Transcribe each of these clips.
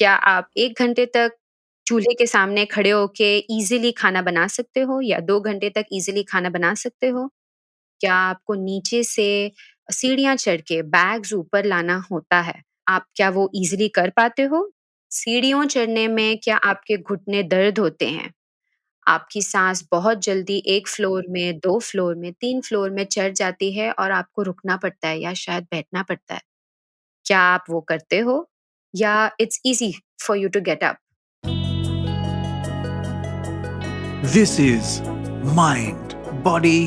क्या आप 1 घंटे तक चूल्हे के सामने खड़े होके ईज़िली खाना बना सकते हो या 2 घंटे तक ईज़िली खाना बना सकते हो? क्या आपको नीचे से सीढ़ियाँ चढ़ के बैग्स ऊपर लाना होता है, आप क्या वो ईज़िली कर पाते हो? सीढ़ियों चढ़ने में क्या आपके घुटने दर्द होते हैं? आपकी साँस बहुत जल्दी 1 फ्लोर में, 2 फ्लोर में, 3 फ्लोर में चढ़ जाती है और आपको रुकना पड़ता है या शायद बैठना पड़ता है। क्या आप वो करते हो? या it's easy for you to get up? This is Mind, Body,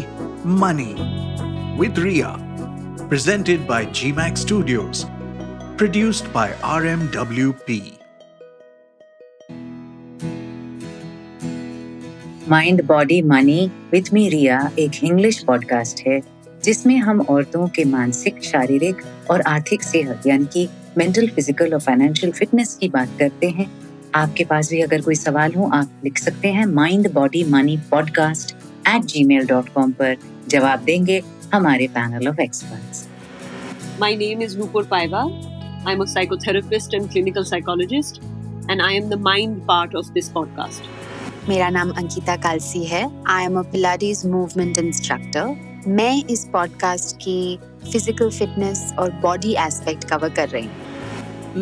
Money with Ria. Presented by GMAX Studios. Produced by RMWP. Mind body money with me Riya एक इंग्लिश पॉडकास्ट है जिसमें हम औरतों के मानसिक, शारीरिक और आर्थिक सेहत यानी कि मेंटल, फिजिकल और फाइनेंशियल फिटनेस की बात करते हैं। आपके पास भी अगर कोई सवाल हो आप लिख सकते हैं mindbodymoneypodcast@gmail.com पर। जवाब देंगे हमारे panel of experts. My name is Nupur Paiva. I'm a psychotherapist and clinical psychologist, and I am the mind part of this podcast. मेरा नाम अंकिता कालसी है। I am a Pilates movement instructor. मैं इस पॉडकास्ट की फिजिकल फिटनेस और body aspect cover कर रही हूँ।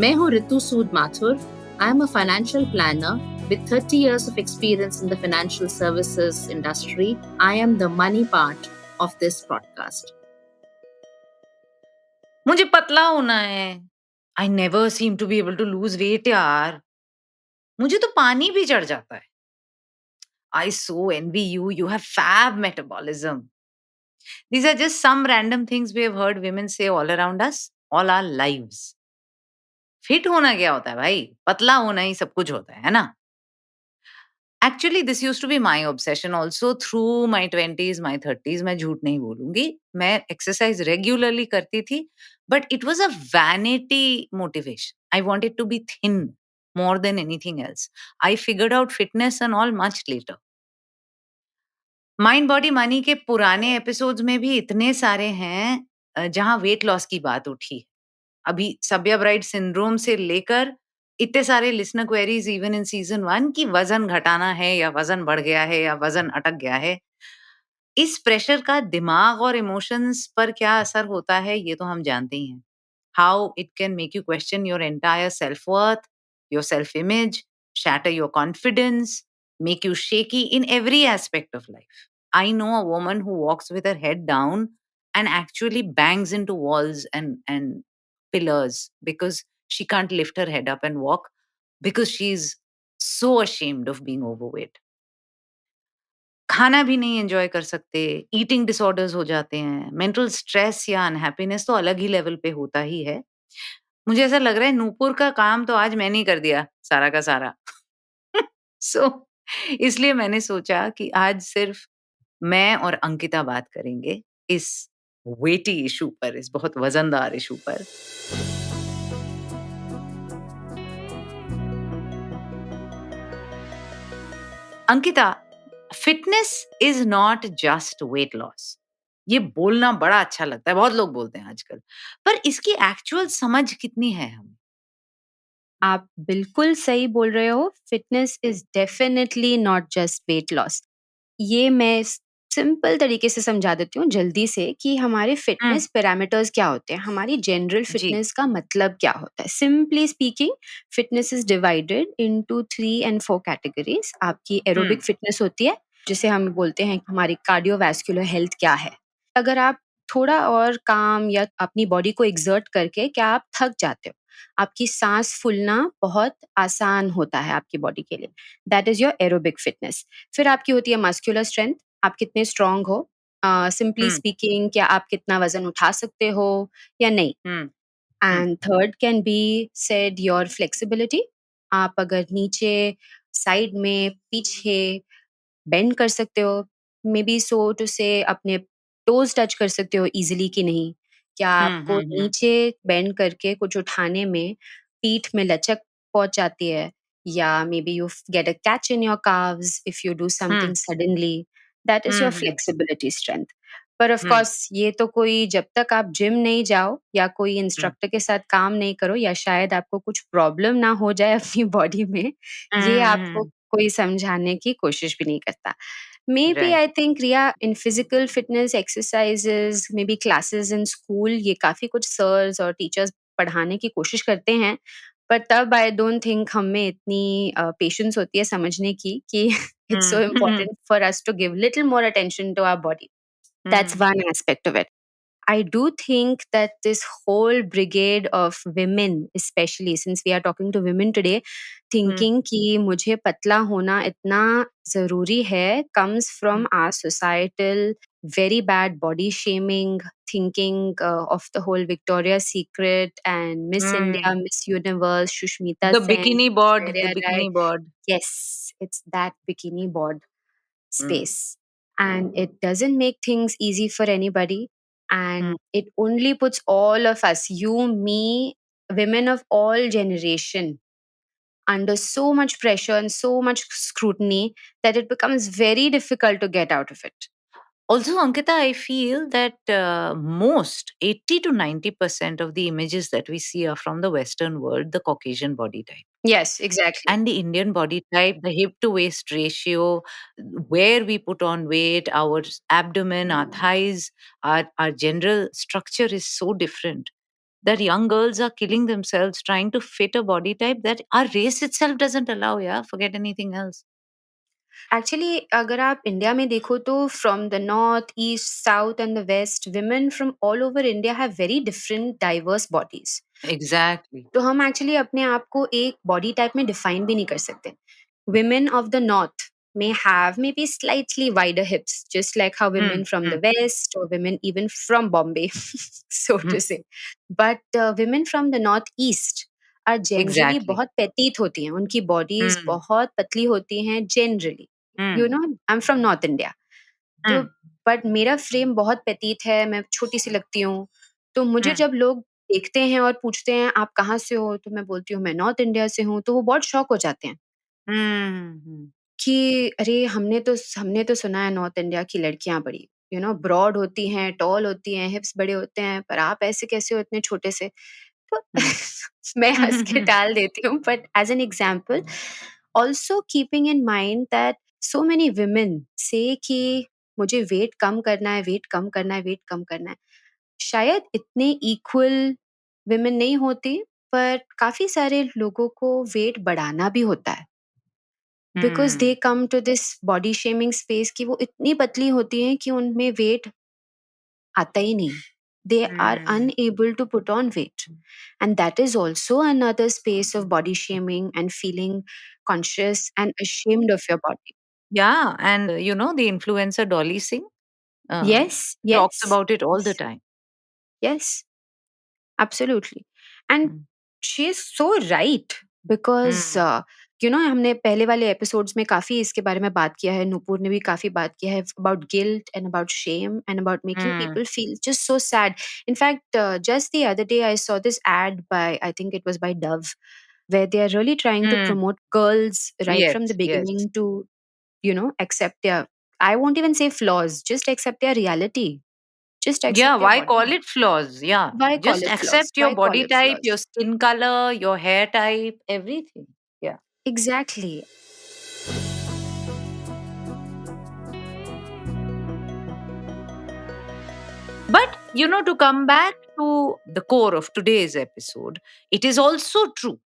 मैं हूँ Ritu Sood Mathur. I am a financial planner with 30 years of experience in the financial services industry. I am the money part of this podcast. मुझे पतला होना है। I never seem to be able to lose weight यार। मुझे तो पानी भी चढ़ जाता है। I so envy you. You have fab metabolism. These are just some random things we have heard women say all around us, all our lives. Fit होना क्या होता है भाई? पतला होना ही सब कुछ होता है ना? Actually, this used to be my obsession also through my 20s, my 30s. मैं झूठ नहीं बोलूंगी। मैं exercise regularly करती थी, but it was a vanity motivation. I wanted to be thin more than anything else. I figured out fitness and all much later. Mind body money के पुराने episodes में भी इतने सारे हैं जहां वेट लॉस की बात उठी। अभी सब्या ब्राइट सिंड्रोम से लेकर इतने सारे listener queries even in season 1 की वजन घटाना है या वजन बढ़ गया है या वजन अटक गया है। इस प्रेशर का दिमाग और इमोशंस पर क्या असर होता है ये तो हम जानते ही हैं। How it can make you question your entire self worth, your self image, shatter your confidence, make you shaky in every aspect of life. I know a woman who walks with her head down and actually bangs into walls and pillars because she can't lift her head up and walk because she's so ashamed of being overweight. खाना भी नहीं enjoy कर सकते, eating disorders हो जाते हैं, mental stress या unhappiness तो अलग ही लेवल पे होता ही है। मुझे ऐसा लग रहा है नूपुर का काम तो आज मैंने ही कर दिया सारा का सारा। सो इसलिए मैंने सोचा कि आज सिर्फ मैं और अंकिता बात करेंगे इस वेटी इशू पर, इस बहुत वजनदार इशू पर। Ankita, fitness is not just weight loss. ये बोलना बड़ा अच्छा लगता है, बहुत लोग बोलते हैं आजकल, पर इसकी एक्चुअल समझ कितनी है हमें? आप बिल्कुल सही बोल रहे हो। Fitness is definitely not just weight loss. ये मैं सिंपल तरीके से समझा देती हूँ जल्दी से कि हमारे हम्म, फिटनेस पैरामीटर्स क्या होते हैं, हमारी जनरल जी। फिटनेस का मतलब क्या होता है। Simply speaking, fitness is divided into 3 and 4 categories. आपकी हम्म, एरोबिक फिटनेस होती है, जिसे हम बोलते हैं कि हमारी कार्डियोवैस्कुलर हेल्थ क्या है। अगर आप थोड़ा और काम या अपनी बॉडी को एक्सर्ट करके क्या आप थक जाते हो, आपकी सांस फूलना बहुत आसान होता है आपकी बॉडी के लिए, that is your aerobic fitness. फिर आपकी होती है मस्कुलर स्ट्रेंथ, आप कितने स्ट्रांग हो। सिंपली हम्म, स्पीकिंग, क्या आप कितना वजन उठा सकते हो या नहीं। Hmm, hmm, and third can be said your flexibility. आप अगर नीचे, साइड में, पीछे बेंड कर सकते हो, मे बी सो टू से अपने टोज टच कर सकते हो इजीली कि नहीं। क्या हम्म, आपको हम्म, नीचे बेंड करके कुछ उठाने में पीठ में लचक पहुंच जाती है, या may be you get a catch in your calves if you do hmm, something suddenly. That is your hmm, flexibility strength. पर ऑफ हुँ, कोर्स ये तो कोई जब तक आप जिम नहीं जाओ या कोई हुँ, इंस्ट्रक्टर के साथ काम नहीं करो या शायद आपको कुछ प्रॉब्लम ना हो जाए अपनी बॉडी में, ये आपको हुँ, कोई समझाने की कोशिश भी नहीं करता। Maybe right. I think Riya in physical fitness exercises, maybe classes in school ये काफ़ी कुछ sirs और teachers पढ़ाने की कोशिश करते हैं। पर तब आई डोंट थिंक हम में इतनी पेशेंस होती है समझने की कि it's hmm, so hmm, important for us to give little more attention to our body. That's hmm, one aspect of it. I do think that this whole brigade of women, especially since we are talking to women today, hmm, thinking कि मुझे पतला होना इतना ज़रूरी है, comes hmm, from our societal very bad body shaming, thinking of the whole Victoria's Secret and Miss hmm. India, Miss Universe, Shushmita Sen, The Aishwarya Rai. bikini board. Yes, it's that bikini board hmm, space. And it doesn't make things easy for anybody. Hmm, And it only puts all of us, you, me, women of all generation, under so much pressure and so much scrutiny that it becomes very difficult to get out of it. Also, Ankita, I feel that most 80 to 90% of the images that we see are from the Western world, the Caucasian body type. Yes, exactly. And the Indian body type, the hip to waist ratio, where we put on weight, our abdomen, our thighs, our general structure is so different that young girls are killing themselves trying to fit a body type that our race itself doesn't allow. Yeah, forget anything else. Actually, अगर आप India में देखो तो from the north, east, south and the west, women from all over India have very different diverse bodies. Exactly. तो हम actually अपने आप को एक बॉडी टाइप में डिफाइन भी नहीं कर सकते। Women of the north may have maybe slightly wider hips, just like how Hmm, women from hmm, the west or women even from Bombay, so hmm. to say. But women from the northeast are generally Exactly. बहुत petite होती हैं, उनकी bodies Hmm, बहुत पतली होती हैं generally. You hmm, know, I'm from North India. तो hmm, but मेरा फ्रेम बहुत पेटीट है, मैं छोटी-सी लगती हूँ। तो मुझे hmm, जब लोग देखते हैं और पूछते हैं, "आप कहाँ से हो?" तो मैं बोलती हूँ, "मैं नॉर्थ इंडिया से हूँ।" तो वो बहुत शॉक हो जाते हैं hmm, hmm, कि अरे! हमने तो सुना है नॉर्थ इंडिया की लड़कियाँ बड़ी ब्रॉड होती हैं, टॉल होती हैं, हिप्स बड़े होते हैं, पर आप ऐसे कैसे हो इतने छोटे से? तो hmm. मैं हँस के टाल देती हूँ but as an example also keeping in mind that so many women से कि मुझे वेट कम करना है, वेट कम करना है, वेट कम करना है। शायद इतने इक्वल वुमेन नहीं होती, पर काफ़ी सारे लोगों को वेट बढ़ाना भी होता है। Because they Hmm. Come to this body shaming space कि वो इतनी पतली होती हैं कि उनमें वेट आता ही नहीं। They are Hmm. unable to put on weight. And that is also another space of body shaming and feeling conscious and ashamed of your body. Yeah, and the influencer Dolly Singh uh, Yes, talks yes, about it all the yes, time. yes, absolutely. And Mm, she is so right because mm, हमने पहले वाले episodes में काफ़ी इसके बारे में बात किया है, नूपुर ने भी काफ़ी बात किया है about guilt and about shame and about making mm, people feel just so sad. In fact, just the other day I saw this ad by, I think it was by Dove, where they are really trying to mm. promote girls right Yes, from the yes. beginning to, accept their, I won't even say flaws, just accept their reality. Just Yeah, accept their why body. call it flaws? Yeah, Why call just it flaws? accept your Why call body it type, your flaws? skin color, your hair type, everything. Yeah. Exactly. But, to come back to the core of today's episode, it is also true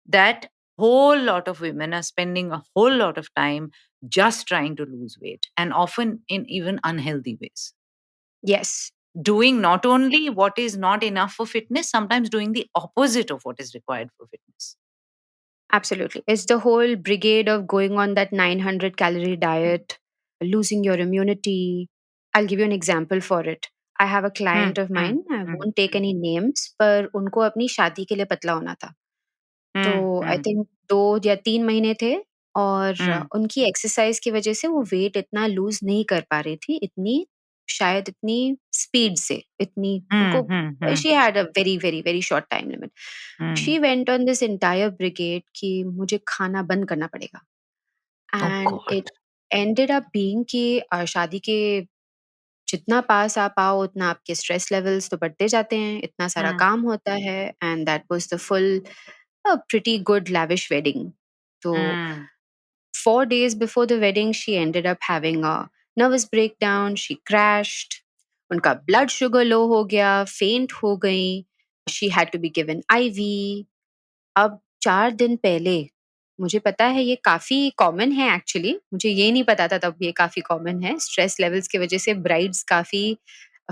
that whole lot of women are spending a whole lot of time just trying to lose weight and often in even unhealthy ways. Yes, Doing not only what is not enough for fitness, sometimes doing the opposite of what is required for fitness. absolutely. It's the whole brigade of going on that 900 calorie diet, losing your immunity. I'll give you an example for it. I have a client Hmm, of hmm, mine, I hmm, won't take any names, पर उनको अपनी शादी के लिए पतला होना था। तो hmm, आई hmm, थिंक 2 या 3 महीने थे और hmm, उनकी एक्सरसाइज़ की वज़ह से वो वेट इतना लूज़ नहीं कर पा रही थी, शायद इतनी स्पीड से, इतनी hmm, उनको hmm, hmm, she had a very, very, very short time limit. hmm. She went on this entire brigade कि मुझे खाना बंद करना पड़ेगा Oh and God. It ended up being कि शादी के जितना पास आप आओ उतना आपके स्ट्रेस लेवल्स तो बढ़ते जाते हैं, इतना सारा हुँ, काम होता है and that was the full pretty good lavish wedding. So hmm, 4 days before the wedding, she ended up having a nervous breakdown. She crashed. उनका ब्लड शुगर लो हो गया, फेंट हो गई. She had to be given IV. अब 4 दिन पहले मुझे पता है ये काफ़ी कॉमन है एक्चुअली, मुझे ये नहीं पता था तब ये काफ़ी कॉमन है, स्ट्रेस लेवल्स की वज़ह से ब्राइड्स काफ़ी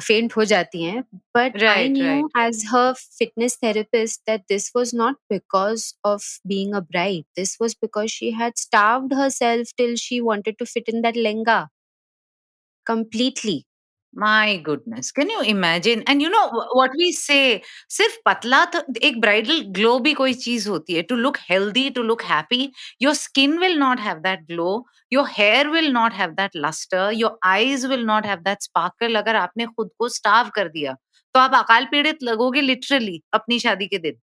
फेंट हो जाती हैं, but I right, new right. As her fitness therapist that this was not because of being a bride, this was because she had starved herself till she wanted to fit in that lehenga completely. My goodness! Can you imagine? And you know what we say, सिर्फ पतला तो एक bridal glow भी कोई चीज़ होती है, to look healthy, to look happy. Your skin will not have that glow, your hair will not have that lustre, your eyes will not have that sparkle. अगर आपने खुद को स्टार्व कर दिया, तो आप अकाल पीड़ित लगोगे लिटरली अपनी शादी के दिन.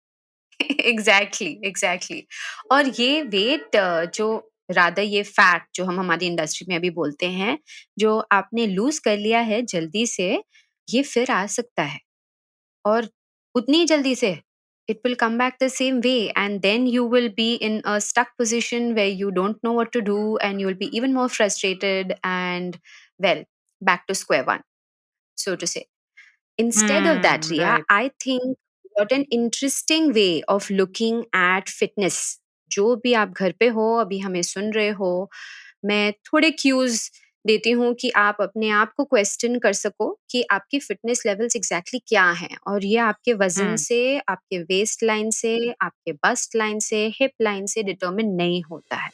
एग्जैक्टली एग्जैक्टली और ये वेट जो रादर ये फैट जो हम हमारी इंडस्ट्री में अभी बोलते हैं जो आपने लूज कर लिया है जल्दी से ये फिर आ सकता है और उतनी ही जल्दी से it will come back the same way and then you will be in a stuck position where you don't know what to do and you will be even more frustrated and well back to square one so to say. Instead of that, hmm, Ria, right. I think what an interesting way of looking at fitness. जो भी आप घर पे हो, अभी हमें सुन रहे हो, मैं थोड़े क्यूज़ देती हूँ कि आप अपने आप को क्वेश्चन कर सको कि आपकी फिटनेस लेवल्स एग्ज़ैक्टली क्या हैं और ये आपके वज़न हुँ, से, आपके वेस्ट लाइन से, आपके बस्ट लाइन से, हिप लाइन से डिटरमिन नहीं होता है।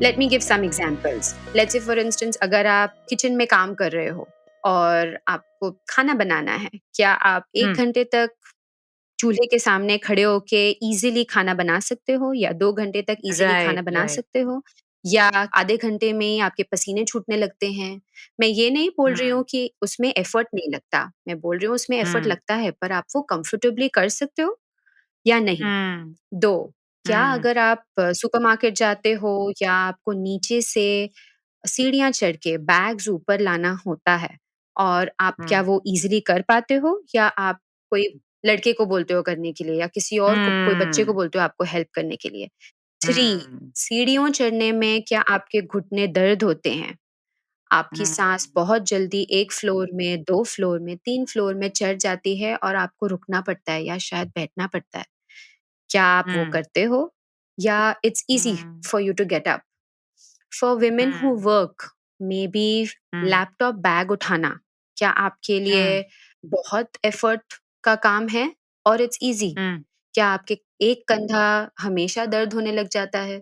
Let me give some examples let's say for instance अगर आप किचन में काम कर रहे हो और आपको खाना बनाना है क्या आप हुँ, 1 घंटे तक चूल्हे के सामने खड़े होके इजीली खाना बना सकते हो या 2 घंटे तक इजीली खाना राइट, बना राइट. सकते हो या आधे घंटे में ही आपके पसीने छूटने लगते हैं। मैं ये नहीं बोल रही हुँ, हूँ कि उसमें एफर्ट नहीं लगता, मैं बोल रही हूँ उसमें एफर्ट हुँ, लगता है पर आप वो कंफर्टेबली कर सकते हो या नहीं। हुँ, 2 क्या हुँ, अगर आप सुपरमार्केट जाते हो या आपको नीचे से सीढ़ियाँ चढ़ के बैग्स ऊपर लाना होता है और आप क्या हुँ, वो ईज़िली कर पाते हो या आप कोई लड़के को बोलते हो करने के लिए या किसी और को कोई बच्चे को हुँ, बोलते हो आपको हेल्प करने के लिए? 3 हुँ, सीढ़ियों चढ़ने में क्या आपके घुटने दर्द होते हैं? आपकी हुँ, साँस बहुत जल्दी 1 फ्लोर में, 2 फ्लोर में, 3 फ्लोर में चढ़ जाती है और आपको रुकना पड़ता है या शायद बैठना पड़ता है। क्या आप वो हुँ, करते हो? या it's easy hmm, for you to get up? For women who hmm, work, maybe hmm, laptop bag उठाना, क्या आपके लिए हुँ, बहुत एफर्ट का काम है और इट्स ईज़ी? हुँ, क्या आपके एक कंधा हमेशा दर्द होने लग जाता है?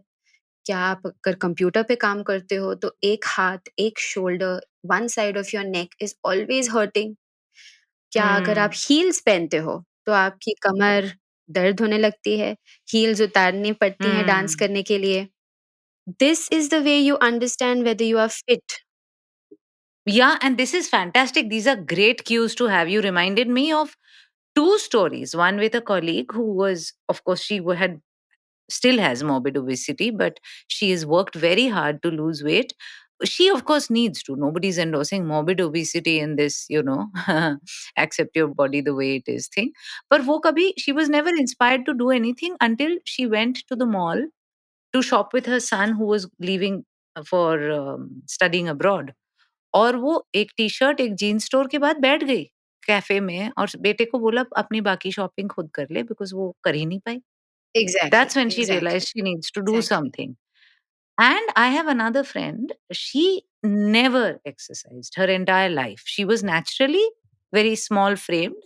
क्या आप अगर कंप्यूटर पे काम करते हो तो एक हाथ, एक shoulder, one side of your neck is always hurting? क्या अगर आप हुँ, हील्स पहनते हो, तो आपकी कमर दर्द होने लगती है? हील्स उतारनी पड़ती हैं डांस हुँ. करने के लिए? This is the way you understand whether you are fit. Yeah, and this is fantastic. These are great cues to have. You reminded me of two stories. One with a colleague who was, of course, had still has morbid obesity, but she has worked very hard to lose weight. She, of course, needs to. Nobody's endorsing morbid obesity in this, accept your body the way it is thing. But she was never inspired to do anything until she went to the mall to shop with her son who was leaving for studying abroad. और वो एक T-shirt, एक jeans store के बाद बैठ गई cafe में और बेटे को बोला अपनी बाकी शॉपिंग खुद कर ले बिकॉज़ वो कर ही नहीं पाई. Exactly, That's when she realized exactly, she needs to do exactly. something. And I have another friend, she never exercised her entire life. She was naturally very small framed,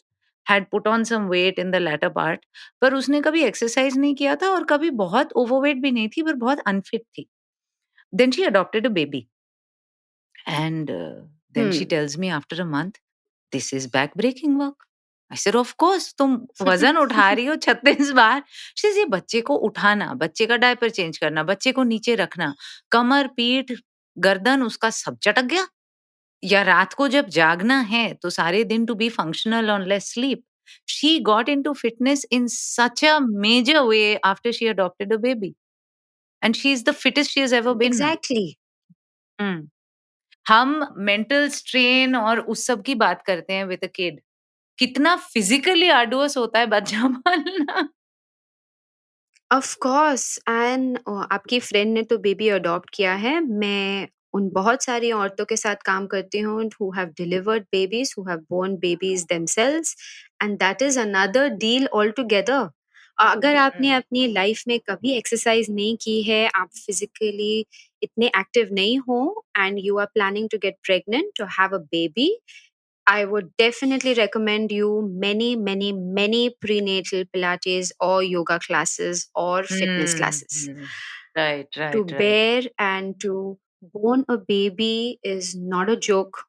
had put on some weight in the latter part, पर उसने कभी exercise नहीं किया था और कभी बहुत overweight भी नहीं थी पर बहुत अनफिट थी. Then she adopted a baby and then she Hmm. tells me after a month, "This is back-breaking work." I said, "Of course, तुम वज़न उठा रही हो 36 बार." She says, "ये बच्चे को उठाना, बच्चे का डायपर चेंज करना, बच्चे को नीचे रखना, कमर, पीठ, गर्दन उसका सब चटक गया। या रात को जब जागना है तो सारे दिन to be functional on less sleep." She got into fitness in such a major way after she adopted a baby. and she is the fittest she has ever been now. Exactly. Hmm. हम mental strain और उस सब की बात करते हैं with a kid, कितना physically arduous होता है बच्चा पालना। ऑफ कोर्स एंड आपकी फ्रेंड ने तो बेबी अडॉप्ट किया है। मैं उन बहुत सारी औरतों के साथ काम करती हूँ who have delivered babies, who have born babies themselves and that is another deal all together. अगर आपने हम्म। अपनी लाइफ में कभी एक्सरसाइज नहीं की है, आप फिज़िकली इतने एक्टिव नहीं हो and you are planning to get pregnant to have a baby, I would definitely recommend you many, many, many prenatal Pilates or yoga classes or fitness classes. Hmm. Right To right right. bear and to born a baby is not a joke.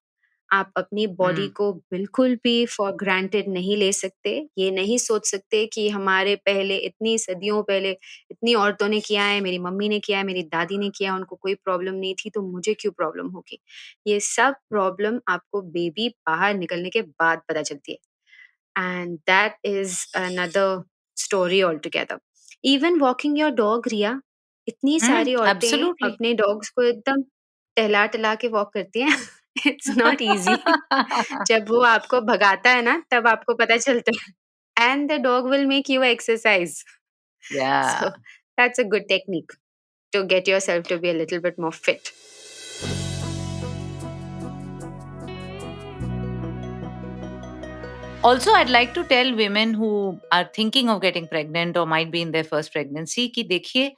आप अपनी body हम्म। को बिल्कुल भी for granted नहीं ले सकते। ये नहीं सोच सकते कि हमारे पहले इतनी सदियों पहले इतनी औरतों ने किया है, मेरी मम्मी ने किया है, मेरी दादी ने किया है, उनको कोई प्रॉब्लम नहीं थी, तो मुझे क्यों प्रॉब्लम होगी? ये सब प्रॉब्लम आपको बेबी बाहर निकलने के बाद पता चलती है। And that is another story altogether. Even walking your dog, Riya, इतनी सारी औरतें एब्सोल्युटली। अपने डॉग्स को एकदम टहला-टहला के वॉक करती हैं। It's not easy. जब वो आपको भगाता है ना, तब आपको पता चलता है। And the dog will make you exercise. या। So that's a good technique to get yourself to be a little bit more fit. Also, I'd like to tell women who are thinking of getting pregnant or might be in their first pregnancy कि देखिए,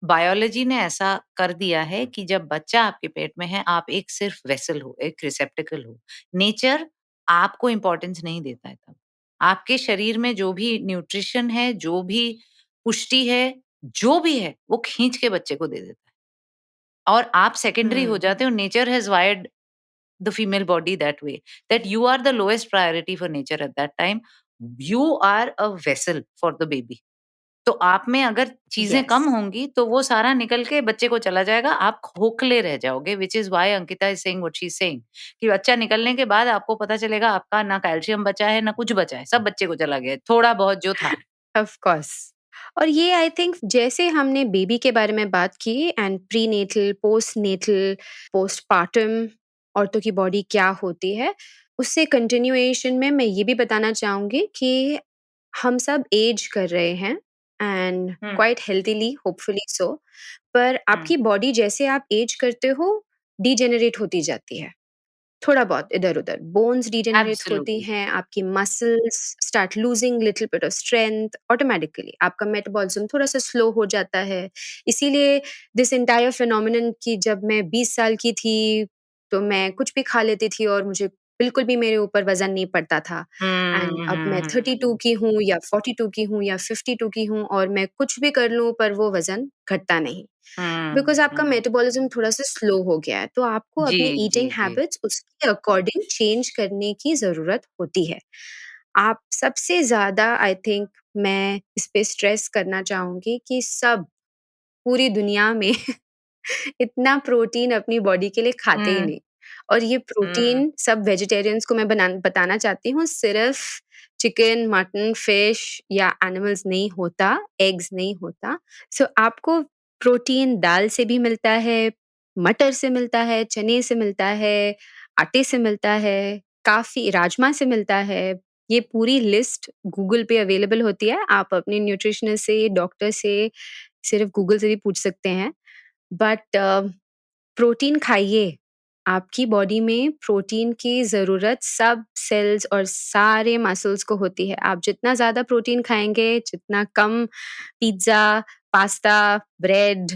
biology ने ऐसा कर दिया है कि जब बच्चा आपके पेट में है, आप एक सिर्फ वेसल हो, एक रिसेप्टिकल हो। नेचर आपको इम्पोर्टेंस नहीं देता है तब। आपके शरीर में जो भी न्यूट्रिशन है, जो भी पुष्टि है, जो भी है, वो खींच के बच्चे को दे देता है। और आप सेकेंडरी हो Hmm. जाते हो। Nature has wired the female body that way, that you are the lowest priority for nature at that time. You are a vessel for the baby. तो आप में अगर चीजें कम Yes. होंगी तो वो सारा निकल के बच्चे को चला जाएगा, आप खोखले रह जाओगे, which is why Ankita is saying what she is saying कि बच्चा निकलने के बाद आपको पता चलेगा आपका ना कैल्शियम बचा है ना कुछ बचा है, सब बच्चे को चला गया है, थोड़ा बहुत जो था। Of course. और ये आई थिंक जैसे हमने बेबी के बारे में बात की and prenatal, postnatal, postpartum औरतों की बॉडी क्या होती है, उससे कंटिन्यूएशन में मैं ये भी बताना चाहूँगी कि हम सब एज कर रहे हैं and hmm. Quite healthily hopefully so, पर हम्म। आपकी बॉडी जैसे आप एज करते हो डीजेनरेट होती जाती है। थोड़ा बहुत इधर-उधर, बोन्स डिजेनरेट होती एब्सोल्युटली। हैं, आपकी muscles start losing little bit of strength automatically, आपका मेटाबॉलिज़्म थोड़ा-सा स्लो हो जाता है। इसीलिए दिस एंटायर फिनोमेनन कि जब मैं 20 साल की थी, तो मैं कुछ भी खा लेती थी और मुझे बिल्कुल भी मेरे ऊपर वज़न नहीं पड़ता था। एंड अब मैं 32 की हूँ या 42 की हूँ या 52 की हूँ और मैं कुछ भी कर लूँ पर वो वज़न घटता नहीं। बिकॉज़ आपका हम्म। मेटाबॉलिज़्म थोड़ा-सा स्लो हो गया है, तो आपको जी अपनी जी ईटिंग जी। हैबिट्स उसके अकॉर्डिंग चेंज करने की ज़रूरत होती है। आप सबसे ज़्यादा आई थिंक मैं इस पे स्ट्रेस करना चाहूँगी कि सब पूरी दुनिया में इतना प्रोटीन अपनी बॉडी के लिए खाते ही हम्म। नहीं। और ये हम्म। प्रोटीन सब वेजिटेरियंस को मैं बताना चाहती हूँ, सिर्फ़ चिकन, मटन, फिश या एनिमल्स नहीं होता, एग्स नहीं होता। सो आपको प्रोटीन दाल से भी मिलता है, मटर से मिलता है, चने से मिलता है, आटे से मिलता है, काफ़ी राजमा से मिलता है। ये पूरी लिस्ट गूगल पे अवेलेबल होती है। आप अपने न्यूट्रिशनिस्ट से, डॉक्टर से, सिर्फ़ गूगल से भी पूछ सकते हैं। बट प्रोटीन खाइए। आपकी बॉडी में प्रोटीन की ज़रूरत सब सेल्स और सारे मसल्स को होती है। आप जितना ज़्यादा प्रोटीन खाएँगे, जितना कम पिज़्ज़ा, पास्ता, ब्रेड,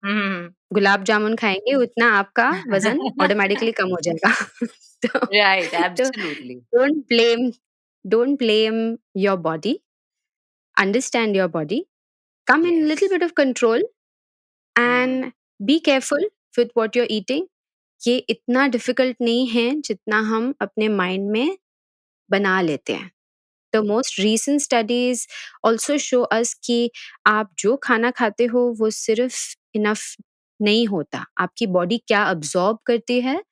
हम्म। गुलाब जामुन खाएँगे, उतना आपका वज़न ऑटोमैटिकली कम हो जाएगा। तो राइट, तो absolutely. Don't blame don't blame your body, understand your body, come in yes. little bit of control hmm. and be careful with what you're eating. ये इतना डिफिकल्ट नहीं है जितना हम अपने माइंड में बना लेते हैं। The most recent studies also show us कि आप जो खाना खाते हो वो सिर्फ इनफ नहीं होता, आपकी बॉडी क्या अब्जॉर्ब करती है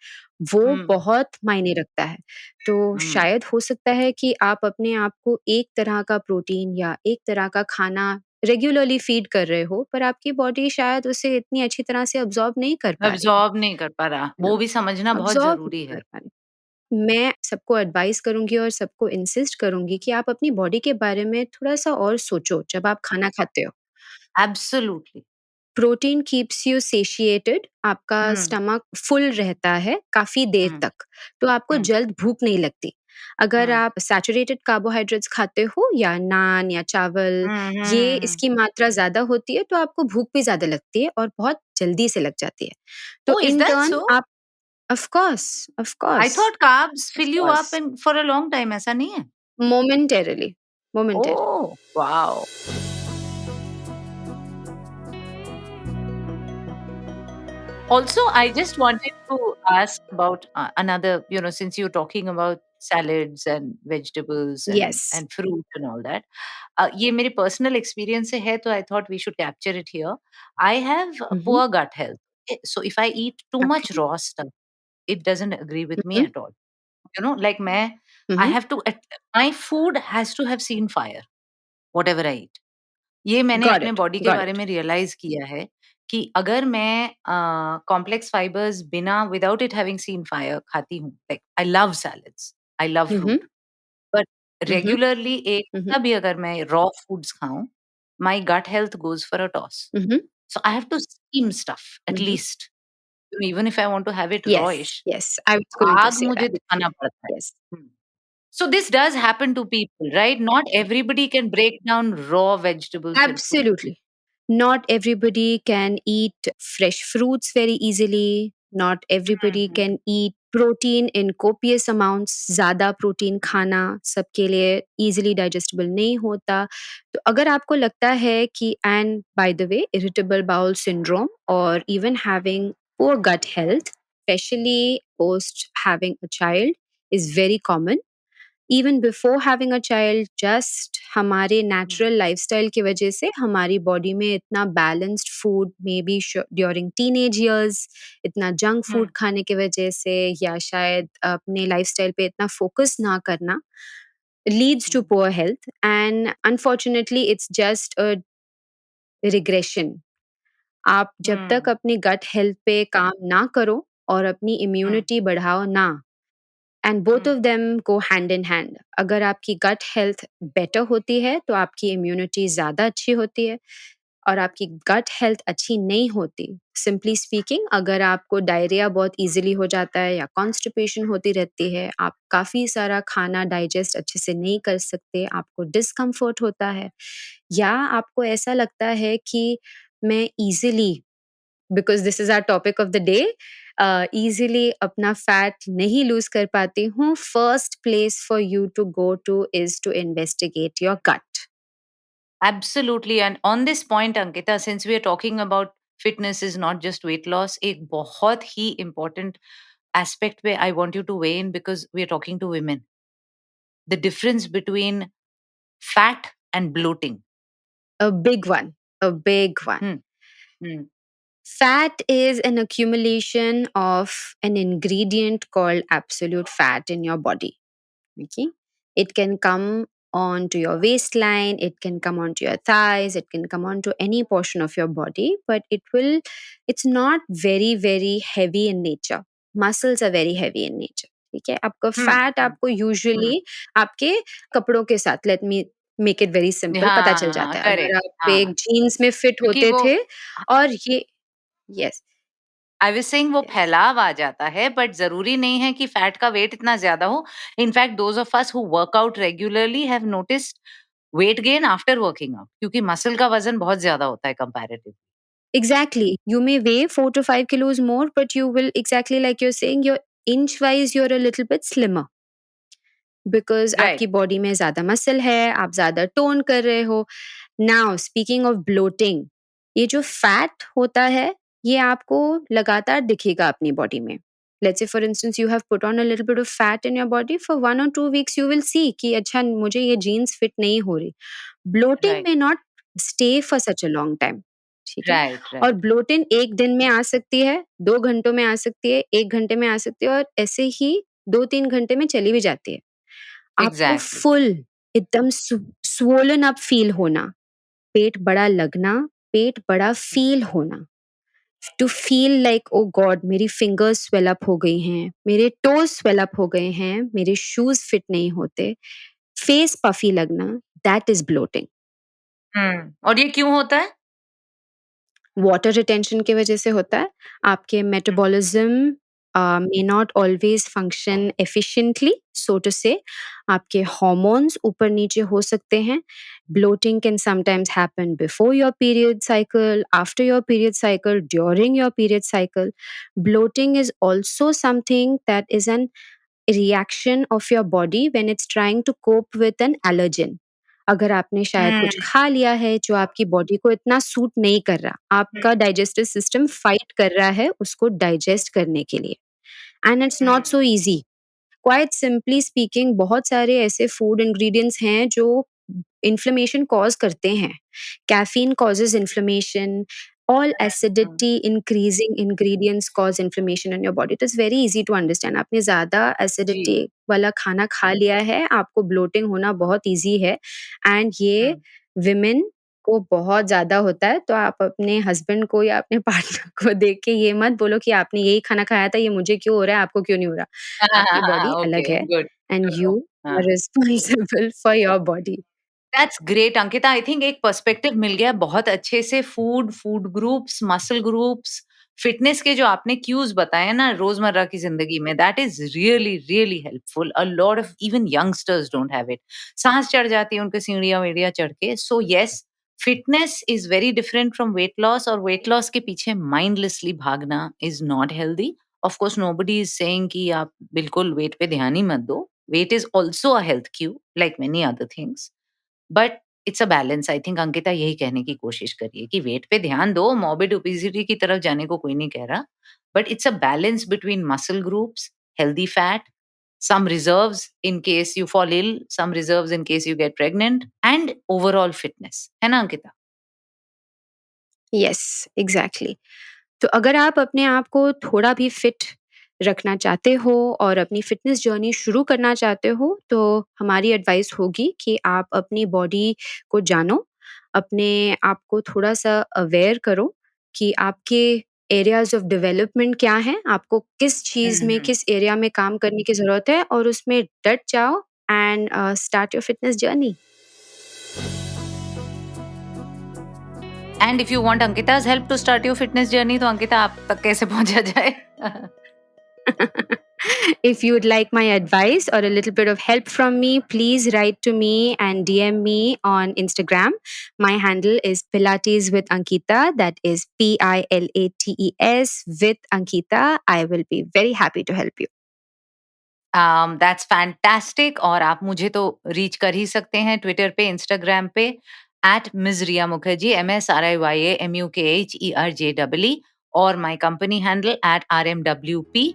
वो हम्म। बहुत मायने रखता है। तो हम्म। शायद हो सकता है कि आप अपने आप को एक तरह का प्रोटीन या एक तरह का खाना रेगुलरली फीड कर रहे हो, पर आपकी बॉडी शायद उसे इतनी अच्छी तरह से अब्ज़ॉर्ब नहीं कर पा रही है, अब्ज़ॉर्ब नहीं कर पा रहा, यू वो नो, भी समझना बहुत अब्ज़ॉर्ब ज़रूरी नहीं है। कर पा रही। मैं सबको एडवाइस करूँगी और सबको इंसिस्ट करूँगी कि आप अपनी बॉडी के बारे में थोड़ा-सा और सोचो जब आप खाना खाते हो। Absolutely. Protein keeps you satiated, आपका हुँ, स्टमक फुल रहता है काफ़ी देर हुँ, तक, तो आपको हुँ, जल्द भूख नहीं लगती। अगर हुँ, आप सैचुरेटेड कार्बोहाइड्रेट्स खाते हो या नान या चावल, हुँ, ये हुँ, हुँ। इसकी मात्रा ज़्यादा होती है, तो आपको भूख भी ज़्यादा लगती है और बहुत जल्दी से लग जाती है। तो oh! Is in that turn so? आप of I course, thought carbs of fill you up course, in for a long time, ऐसा नहीं है? Momentarily, momentary. Oh! Wow! Also, I just wanted to ask about another, since you're talking about salads and vegetables and yes. and fruit and all that. ये मेरी personal experience से है, तो I thought we should capture it here. I have hmm, hmm. Poor gut health. So if I eat too much okay. raw stuff, it doesn't agree with hmm, me hmm. at all. Like hmm, I hmm. have to, my food has to have seen fire, whatever I eat. ये मैंने got अपने it, body के got बारे it. में realise किया है कि अगर मैं कॉम्प्लेक्स फाइबर्स बिना without it having seen fire खाती हूँ, like I love salads, I love hmm, hmm. Fruit, but hmm, hmm. Regularly एक हुँ, हुँ। हफ्ता भी अगर मैं रॉ फूड्स खाऊँ, my gut health goes for a toss. Hmm, hmm. So I have to steam stuff hmm, at hmm. Least, even if I want to have it Yes, rawish, yes, I was going to आग say मुझे that. दिखाना पड़ता है. Yes, hmm. So this does happen to people, right? Not everybody can break down raw vegetables and fruit. absolutely. Not everybody can eat fresh fruits very easily. Not hmm, everybody hmm, can eat protein in copious amounts. ज़्यादा protein हुँ, खाना सबके लिए easily digestible नहीं होता। तो अगर आपको लगता है कि and by the way, irritable bowel syndrome or even having poor gut health, especially post having a child, is very common. Even before having a child, just हमारे हुँ, नेचुरल लाइफस्टाइल की वजह से हमारी बॉडी में इतना balanced food may be during teenage years, इतना junk हुँ, food खाने की वजह से, या शायद अपने लाइफस्टाइल पे इतना फोकस ना करना leads to hmm, poor health, and unfortunately it's just a regression. आप जब तक हुँ, अपनी गट हेल्थ पे काम ना करो और अपनी हुँ, इम्यूनिटी बढ़ाओ ना, and both hmm, of them go hand in hand. अगर आपकी गट हेल्थ बेटर होती है तो आपकी इम्यूनिटी ज़्यादा अच्छी होती है, और आपकी गट हेल्थ अच्छी नहीं होती, सिंपली स्पीकिंग, अगर आपको डायरिया बहुत इजीली हो जाता है या कॉन्स्टिपेशन होती रहती है, आप काफ़ी सारा खाना डाइजेस्ट अच्छे से नहीं कर सकते, आपको डिस्कम्फर्ट होता है, या आपको ऐसा लगता है कि मैं easily, because this is our topic of the day, easily अपना फैट नहीं लूज़ कर पाती हूँ, first place for you to go to is to investigate your gut. Absolutely. And on this point Ankita, since we are talking about fitness is not just weight loss, एक बहुत ही important aspect पे I want you to weigh in, because we are talking to women. The difference between fat and bloating. A big one, a big one. Hmm, hmm, Fat is an accumulation of an ingredient called absolute fat in your body. Okay. It can come onto your waistline, it can come onto your thighs, it can come onto any portion of your body, but it's not very, very heavy in nature. Muscles are very heavy in nature. ठीक है, आपका हुँ, fat हुँ, आपको हुँ. Usually आपके कपड़ों के साथ, let me make it very simple, पता चल हाँ, हाँ, जाता है। अगर करेक्ट. आप हाँ, एक जीन्स में फिट क्योंकि होते वो थे और ये, यस, आई वाज़ सेइंग वो यस, फैलाव आ जाता है, बट ज़रूरी नहीं है कि फैट का वेट इतना ज़्यादा हो. In fact those of us who work out regularly have noticed weight gain after working out, क्योंकि मसल का वज़न बहुत ज़्यादा होता है comparatively. exactly. You may weigh 4 to 5 kilos more, but you will, exactly like you're saying, you're inch wise, you're a little bit slimmer because right, आपकी body में ज़्यादा मसल है, आप ज़्यादा टोन कर रहे हो। नाउ स्पीकिंग ऑफ ब्लोटिंग, ये जो फैट होता है, ये आपको लगातार दिखेगा अपनी बॉडी में। Let's say for instance you have put on a little bit of fat in your body for 1 और 2 वीक्स, यू विल सी कि अच्छा मुझे ये जीन्स फिट नहीं हो रही। ब्लोटिंग राइट, में not stay for such a long time, ठीक है? राइट, और राइट. ब्लोटिन 1 दिन में आ सकती है, 2 घंटों में आ सकती है, 1 घंटे में आ सकती है, और ऐसे ही 2-3 घंटे में चली भी जाती है। आपको एग्ज़ैक्टली. फुल एकदम स्वोलन अप फील होना, पेट बड़ा लगना, पेट बड़ा फील होना, to feel like oh God मेरी फिंगर्स स्वेल अप हो गई हैं, मेरे टोज स्वेल अप हो गए हैं, मेरे शूज फिट नहीं होते, फेस पफी लगना, दैट इज ब्लोटिंग। और ये क्यों होता है? वाटर रिटेंशन की वजह से होता है। आपके metabolism may not always function efficiently, so to say. आपके हार्मोन्स ऊपर नीचे हो सकते हैं। Bloating can sometimes happen before your period cycle, after your period cycle, during your period cycle. Bloating is also something that is an reaction of your body when it's trying to cope with an allergen. अगर आपने शायद कुछ खा लिया है जो आपकी body को इतना सूट नहीं कर रहा, आपका डाइजेस्टिव सिस्टम फाइट कर रहा है उसको डाइजेस्ट करने के लिए, and it's not so easy. Quite simply speaking बहुत सारे ऐसे फूड इंग्रेडिएंट्स हैं जो इन्फ्लेमेशन कॉज करते हैं। Caffeine causes inflammation, all acidity increasing ingredients cause inflammation in your body. तो it's very easy to understand. आपने ज़्यादा acidity वाला खाना खा लिया है, आपको bloating होना बहुत easy है, and ये women को बहुत ज़्यादा होता है। तो आप अपने husband को या अपने partner को देख के ये मत बोलो कि आपने यही खाना खाया था, ये मुझे क्यों हो रहा है, आपको क्यों नहीं हो रहा। आपकी body अलग है, good and you are responsible for your body. That's great Ankita. I think एक पर्सपेक्टिव मिल गया बहुत अच्छे से। Food groups, muscle groups, fitness के जो आपने क्यूज बताए ना रोजमर्रा की जिंदगी में, that is really really helpful. A lot of even youngsters don't have it. सांस चढ़ जाती है उनके सीढ़ियां वीडिया चढ़ के। So yes, fitness is very different from weight loss, और वेट लॉस के पीछे माइंडलेसली भागना is not healthy. Of course nobody is saying कि आप बिल्कुल वेट पे ध्यान ही मत दो। Weight is also a health cue like many other things, but it's a balance. I think Ankita यही कहने की कोशिश करिए कि वेट पे ध्यान दो, मॉर्बिड ओबेसिटी की तरफ जाने को कोई नहीं कह रहा, but it's a balance between muscle groups, healthy fat, some reserves in case you fall ill, some reserves in case you get pregnant, and overall fitness. है ना अंकिता? Yes, exactly. तो अगर आप अपने आप को थोड़ा भी फिट रखना चाहते हो और अपनी फिटनेस जर्नी शुरू करना चाहते हो, तो हमारी एडवाइस होगी कि आप अपनी बॉडी को जानो, अपने आप को थोड़ा-सा अवेयर करो कि आपके एरियाज़ ऑफ डेवलपमेंट क्या हैं, आपको किस चीज़ में, किस एरिया में काम करने की ज़रूरत है, और उसमें डट जाओ and start your fitness journey. And if you want Ankita's help to start your fitness journey, तो अंकिता आप तक कैसे पहुंचा जाए? If you would like my advice or a little bit of help from me, please write to me and DM me on Instagram. My handle is Pilates with Ankita. That is Pilates with Ankita. I will be very happy to help you. That's fantastic. और आप मुझे तो reach कर ही सकते हैं Twitter पे, Instagram पे @Ms Riya Mukherjee, MSRIYA MUKHERJEE, और माय कंपनी हैंडल @RMWP।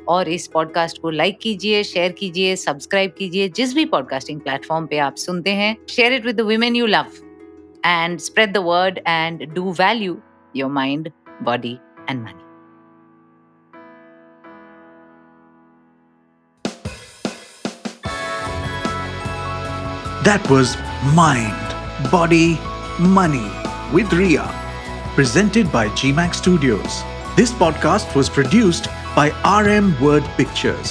और इस पॉडकास्ट को लाइक कीजिए, शेयर कीजिए, सब्सक्राइब कीजिए जिस भी पॉडकास्टिंग प्लेटफॉर्म पे आप सुनते हैं। Share it with the women you love and spread the word and do value your mind, body and money. That was Mind, Body, Money with Ria, presented by GMAX Studios. This podcast was produced by RM Word Pictures.